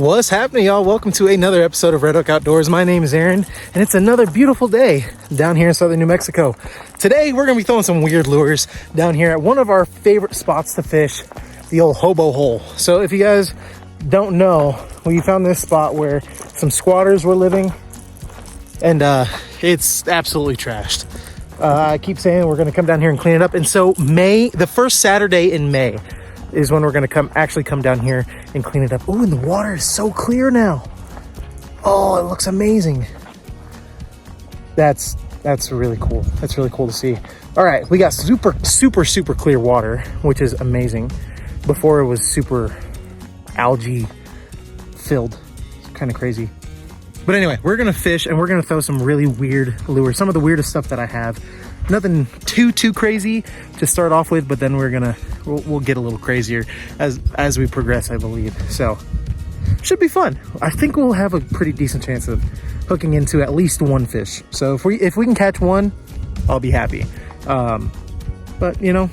What's happening, y'all? Welcome to another episode of Red Oak Outdoors. My name is Aaron, and it's another beautiful day down here in southern New Mexico. Today, we're going to be throwing some weird lures down here at one of our favorite spots to fish, the old Hobo Hole. So if you guys don't know, we found this spot where some squatters were living, and it's absolutely trashed. I keep saying we're going to come down here and clean it up. And so the first Saturday in May is when we're going to actually come down here and clean it up. Oh, and the water is so clear now. Oh, it looks amazing. That's really cool. That's really cool to see. All right, we got super clear water, which is amazing. Before it was super algae filled. It's kind of crazy. But anyway, we're gonna fish and we're gonna throw some really weird lures. Some of the weirdest stuff that I have. Nothing too crazy to start off with, but then we'll get a little crazier as we progress, I believe. So should be fun. I think we'll have a pretty decent chance of hooking into at least one fish. So if we can catch one, I'll be happy. But you know,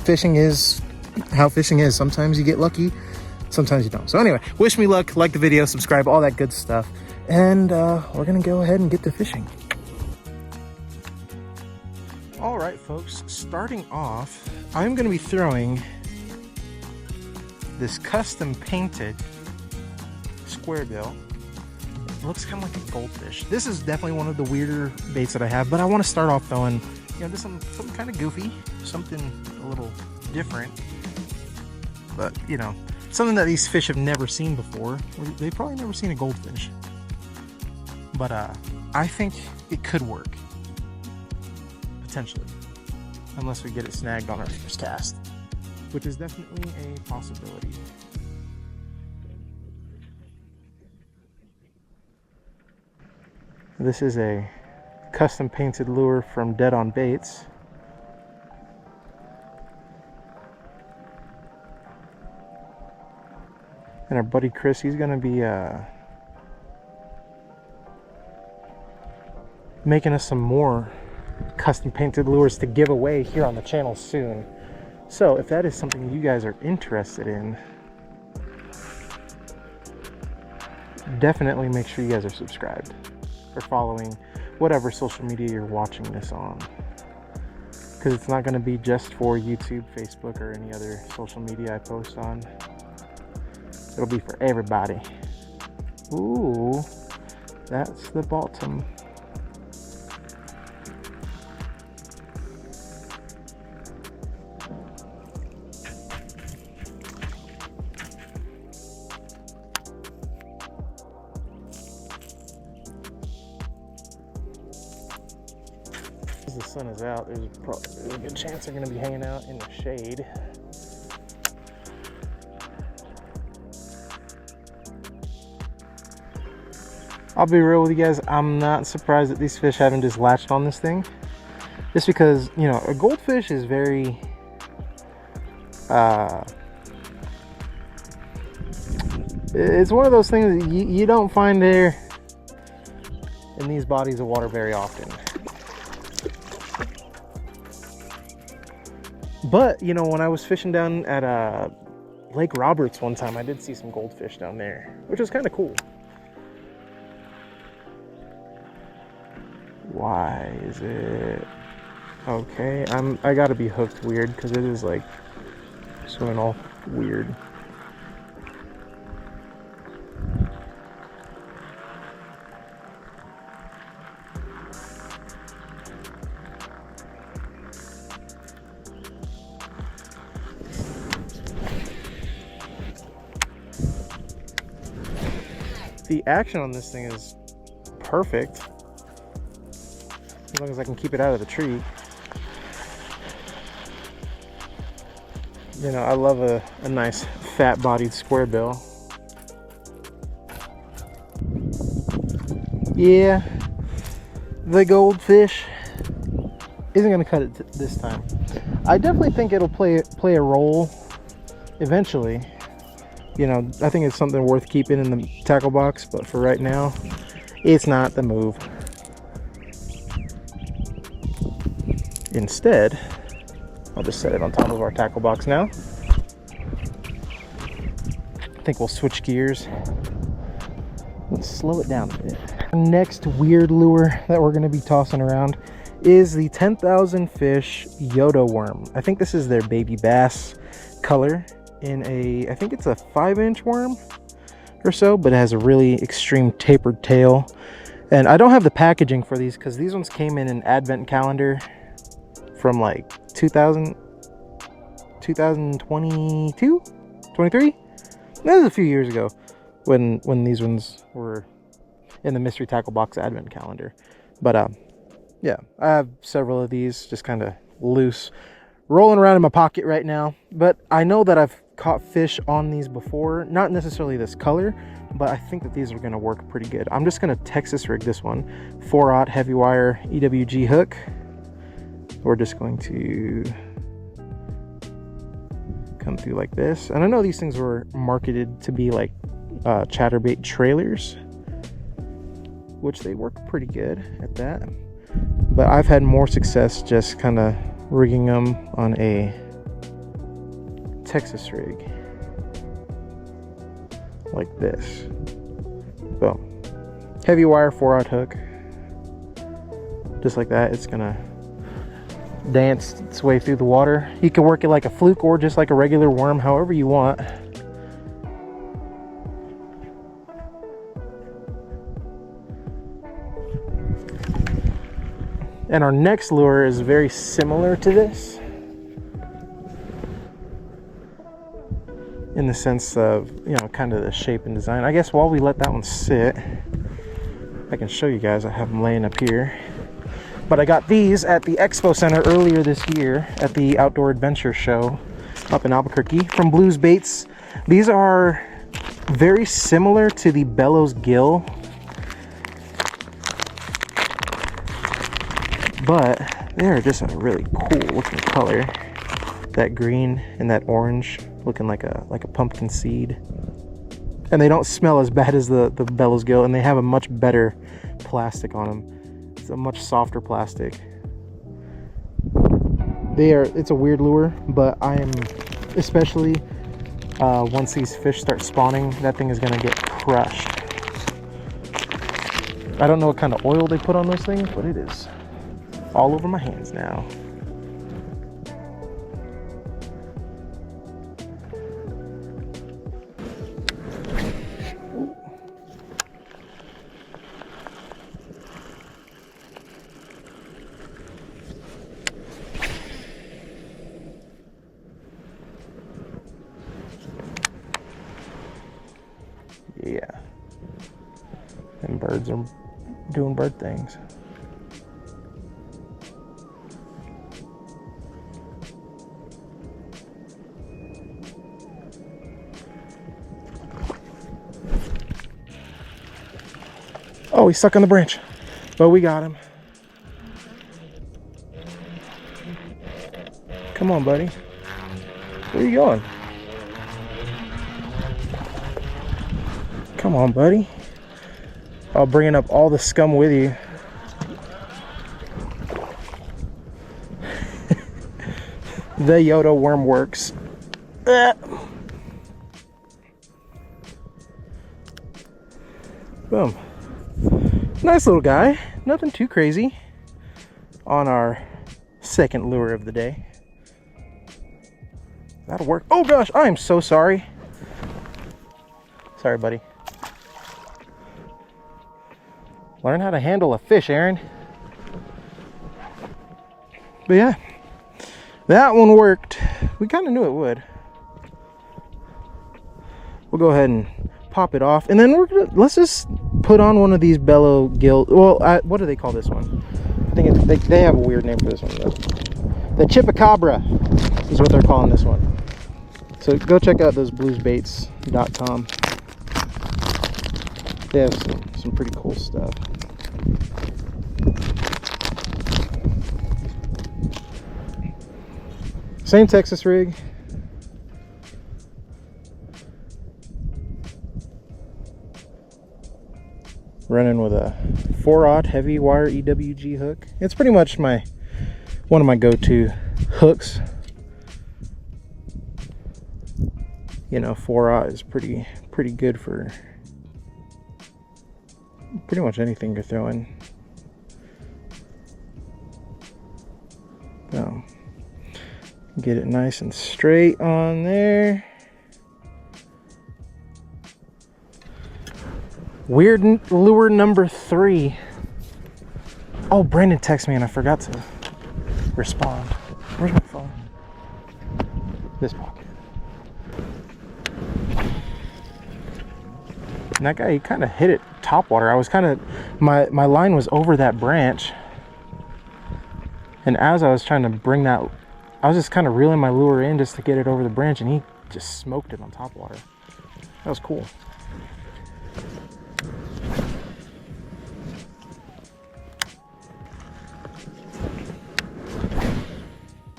fishing is how fishing is. Sometimes you get lucky, sometimes you don't. So anyway, wish me luck, like the video, subscribe, all that good stuff. And we're gonna go ahead and get to fishing. All right, folks, starting off, I'm gonna be throwing this custom painted square bill. It looks kind of like a goldfish. This is definitely one of the weirder baits that I have, but I want to start off throwing, you know, just something kind of goofy, something a little different, but you know, something that these fish have never seen before. They've probably never seen a goldfish. But I think it could work, potentially, unless we get it snagged on our first cast, which is definitely a possibility. This is a custom painted lure from Dead On Baits. And our buddy Chris, he's gonna be making us some more custom painted lures to give away here on the channel soon. So if that is something you guys are interested in, definitely make sure you guys are subscribed or following whatever social media you're watching this on, because it's not going to be just for YouTube, Facebook, or any other social media I post on. It'll be for everybody. Ooh, that's the bottom. The sun is out, there's probably a good chance they're going to be hanging out in the shade. I'll be real with you guys, I'm not surprised that these fish haven't just latched on this thing. Just because, you know, a goldfish is very it's one of those things that you don't find there in these bodies of water very often. But, you know, when I was fishing down at Lake Roberts one time, I did see some goldfish down there, which was kind of cool. Why is it... Okay, I gotta be hooked weird, because it is like swimming all weird. The action on this thing is perfect, as long as I can keep it out of the tree. You know, I love a nice fat-bodied square bill. Yeah, the goldfish isn't going to cut it this time. I definitely think it'll play a role eventually. You know, I think it's something worth keeping in the tackle box, but for right now, it's not the move. Instead, I'll just set it on top of our tackle box now. I think we'll switch gears Let's slow it down a bit. Next weird lure that we're going to be tossing around is the 10,000 Fish Yodo worm. I think this is their baby bass color in a, I think it's a 5-inch worm or so, but it has a really extreme tapered tail. And I don't have the packaging for these because these ones came in an advent calendar from like 2022, 23. That was a few years ago when these ones were in the Mystery Tackle Box advent calendar. But yeah, I have several of these just kind of loose rolling around in my pocket right now. But I know that I've caught fish on these before, not necessarily this color, but I think that these are going to work pretty good. I'm just going to Texas rig this one, 4/0 heavy wire EWG hook. We're just going to come through like this. And I know these things were marketed to be like chatterbait trailers, which they work pretty good at that. But I've had more success just kind of rigging them on a Texas rig like this. Boom. Heavy wire 4/0 hook. Just like that. It's gonna dance its way through the water. You can work it like a fluke or just like a regular worm, however you want. And our next lure is very similar to this in the sense of, you know, kind of the shape and design. I guess while we let that one sit, I can show you guys. I have them laying up here. But I got these at the Expo Center earlier this year at the Outdoor Adventure Show up in Albuquerque from Blues Baits. These are very similar to the Bellows Gill, but they're just a really cool looking color. That green and that orange looking like a pumpkin seed. And they don't smell as bad as the Bellows Gill, and they have a much better plastic on them. It's a much softer plastic. It's a weird lure, but I am, especially once these fish start spawning, that thing is gonna get crushed. I don't know what kind of oil they put on those things, but it is all over my hands now. Yeah, and birds are doing bird things. Oh, he's stuck on the branch, but we got him. Come on, buddy. Where are you going? Come on, buddy. I'll bring up all the scum with you. The Yodo worm works. Boom. Nice little guy. Nothing too crazy on our second lure of the day. That'll work. Oh gosh, I am so sorry. Sorry, buddy. Learn how to handle a fish, Aaron. But yeah, that one worked. We kind of knew it would. We'll go ahead and pop it off, and then let's just put on one of these Bellow Gill. Well, what do they call this one? I think they have a weird name for this one. The Chupacabra is what they're calling this one. So go check out those bluesbaits.com. They have some pretty cool stuff. Same Texas rig. Running with a 4/0 heavy wire EWG hook. It's pretty much one of my go-to hooks. You know, 4/0 is pretty good for pretty much anything you're throwing. So, get it nice and straight on there. Weird lure number 3. Oh, Brandon texted me and I forgot to respond. Where's my phone? This pocket. And that guy, he kind of hit it top water. I was kind of, my line was over that branch. And as I was trying to bring that, I was just kind of reeling my lure in just to get it over the branch, and he just smoked it on top water. That was cool.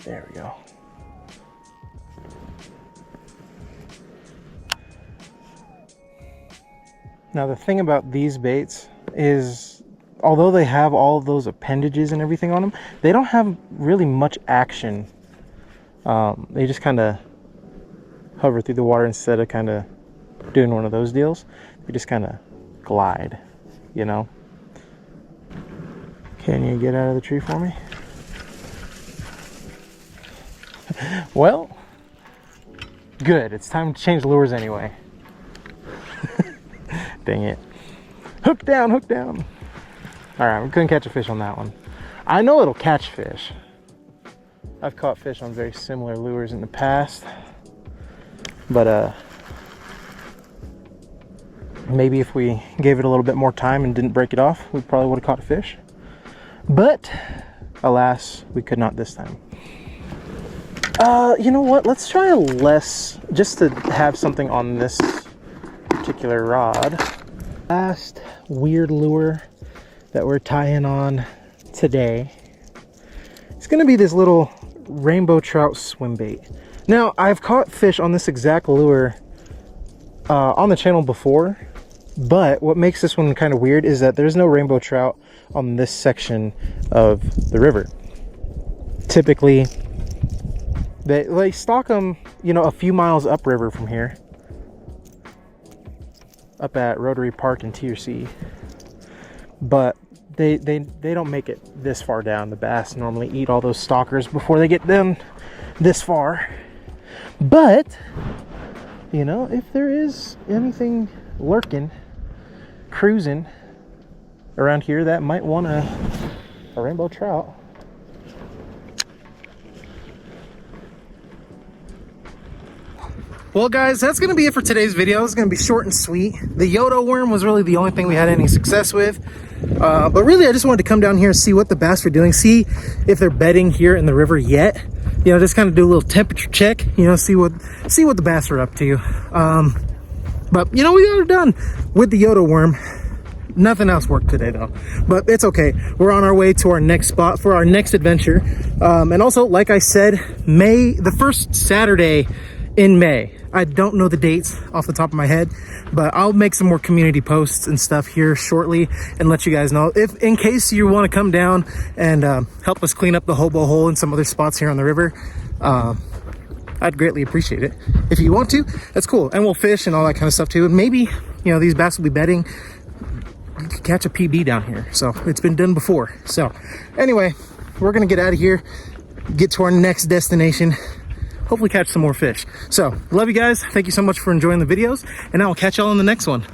There we go. Now the thing about these baits is, although they have all of those appendages and everything on them, they don't have really much action. They just kind of hover through the water instead of kind of doing one of those deals. They just kind of glide, you know. Can you get out of the tree for me? Well, good. It's time to change lures anyway. Dang it. Hook down, hook down. All right, we couldn't catch a fish on that one. I know it'll catch fish. I've caught fish on very similar lures in the past. But maybe if we gave it a little bit more time and didn't break it off, we probably would have caught a fish. But alas, we could not this time. You know what? Let's try a less, just to have something on this particular rod. Last weird lure that we're tying on today. It's gonna be this little rainbow trout swim bait. Now, I've caught fish on this exact lure on the channel before, but what makes this one kind of weird is that there's no rainbow trout on this section of the river. Typically, they stock them, you know, a few miles upriver from here, up at Rotary Park in TRC, but they don't make it this far down. The bass normally eat all those stalkers before they get them this far. But you know, if there is anything lurking, cruising around here that might want a rainbow trout, well guys, that's going to be it for today's video. It's going to be short and sweet. The Yodo worm was really the only thing we had any success with. But really, I just wanted to come down here and see what the bass are doing. See if they're bedding here in the river yet. You know, just kind of do a little temperature check. You know, see what the bass are up to. But, you know, we got it done with the Yodo worm. Nothing else worked today though, but it's okay. We're on our way to our next spot for our next adventure. And also, like I said, the first Saturday in May. I don't know the dates off the top of my head, but I'll make some more community posts and stuff here shortly and let you guys know, if in case you want to come down and help us clean up the hobo hole and some other spots here on the river. I'd greatly appreciate it. If you want to, that's cool. And we'll fish and all that kind of stuff too. And maybe, you know, these bass will be bedding. You could catch a PB down here. So it's been done before. So anyway, we're going to get out of here, get to our next destination, hopefully catch some more fish. So love you guys. Thank you so much for enjoying the videos, and I will catch y'all in the next one.